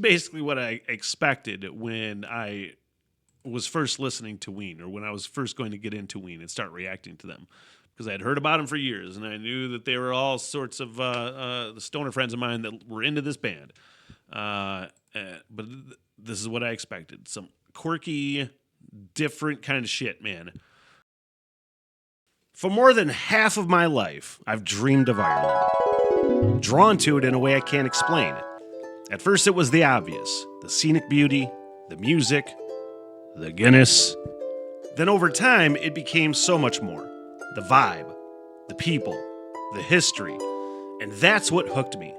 basically what I expected when I was first listening to Ween, or when I was first going to get into Ween and start reacting to them. Because I had heard about them for years, and I knew that they were all sorts of the stoner friends of mine that were into this band. But this is what I expected. Some quirky, different kind of shit, man. For more than half of my life, I've dreamed of Ireland. Drawn to it in a way I can't explain. At first it was the obvious. The scenic beauty, the music, the Guinness. Then over time, it became so much more. The vibe, the people, the history. And that's what hooked me.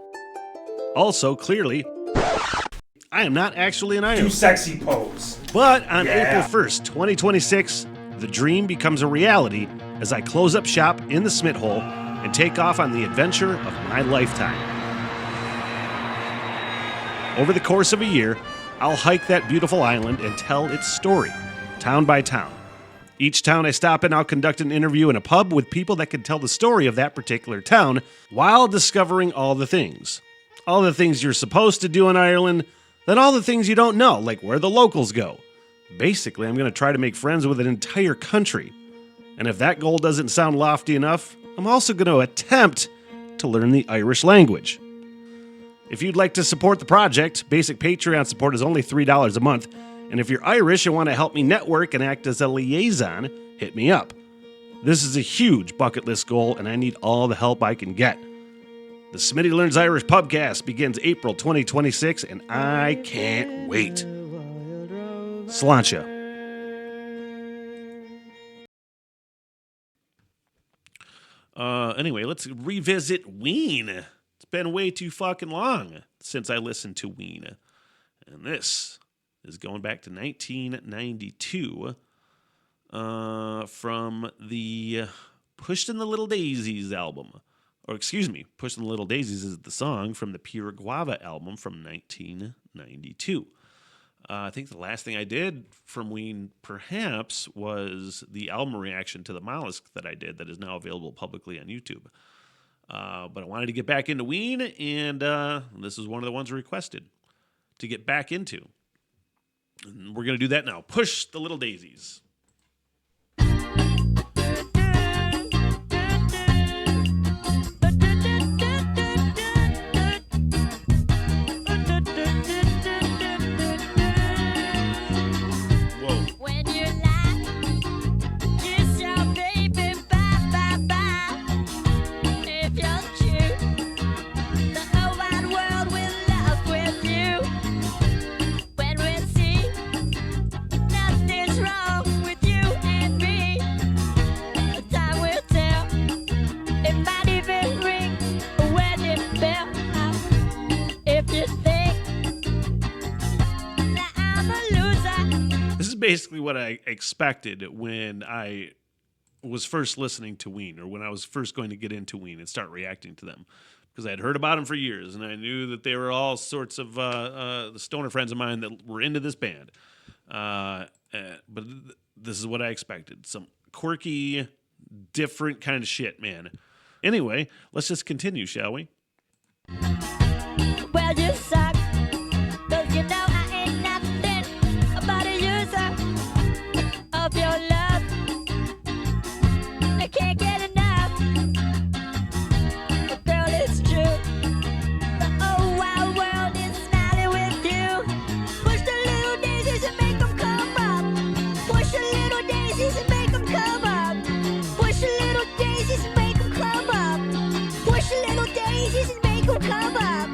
Also, clearly, I am not actually an Irishman. Too sexy pose. But on April 1st, 2026, the dream becomes a reality as I close up shop in the Smith hole and take off on the adventure of my lifetime. Over the course of a year, I'll hike that beautiful island and tell its story, town by town. Each town I stop in, I'll conduct an interview in a pub with people that can tell the story of that particular town while discovering all the things. All the things you're supposed to do in Ireland, then all the things you don't know, like where the locals go. Basically, I'm going to try to make friends with an entire country. And if that goal doesn't sound lofty enough, I'm also going to attempt to learn the Irish language. If you'd like to support the project, basic Patreon support is only $3 a month. And if you're Irish and want to help me network and act as a liaison, hit me up. This is a huge bucket list goal, and I need all the help I can get. The Smitty Learns Irish Pubcast begins April 2026, and I can't wait. Sláinte. Anyway, let's revisit Ween. It's been way too fucking long since I listened to Ween. And this is going back to 1992 from the Pushed in the Little Daisies album. Or excuse me, Pushed in the Little Daisies is the song from the Pure Guava album from 1992. I think the last thing I did from Ween, perhaps, was the album reaction to the Mollusk that I did that is now available publicly on YouTube. But I wanted to get back into Ween, and this is one of the ones requested to get back into. And we're going to do that now. Push the Little Daisies. Basically what I expected when I was first listening to Ween, or when I was first going to get into Ween and start reacting to them. Because I had heard about them for years, and I knew that they were all sorts of the stoner friends of mine that were into this band. But this is what I expected. Some quirky, different kind of shit, man. Anyway, let's just continue, shall we? Well, you suck, 'cause you know I ain't nothing about a user of your love. I can't get enough, but girl, it's true. The whole wide world is smiling with you. Push the little daisies and make them come up. Push the little daisies and make them come up. Push the little daisies and make them come up. Push the little daisies and make them come up.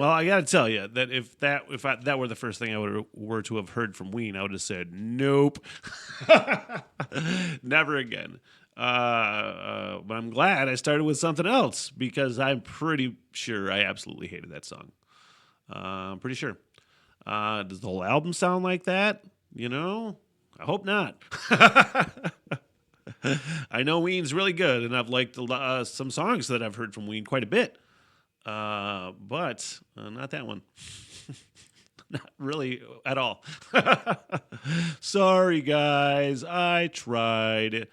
Well, I got to tell you that if that were the first thing I were to have heard from Ween, I would have said nope, never again. But I'm glad I started with something else because I'm pretty sure I absolutely hated that song. I'm pretty sure. Does the whole album sound like that? You know, I hope not. I know Ween's really good, and I've liked some songs that I've heard from Ween quite a bit. But not that one. Not really at all. Sorry, guys. I tried.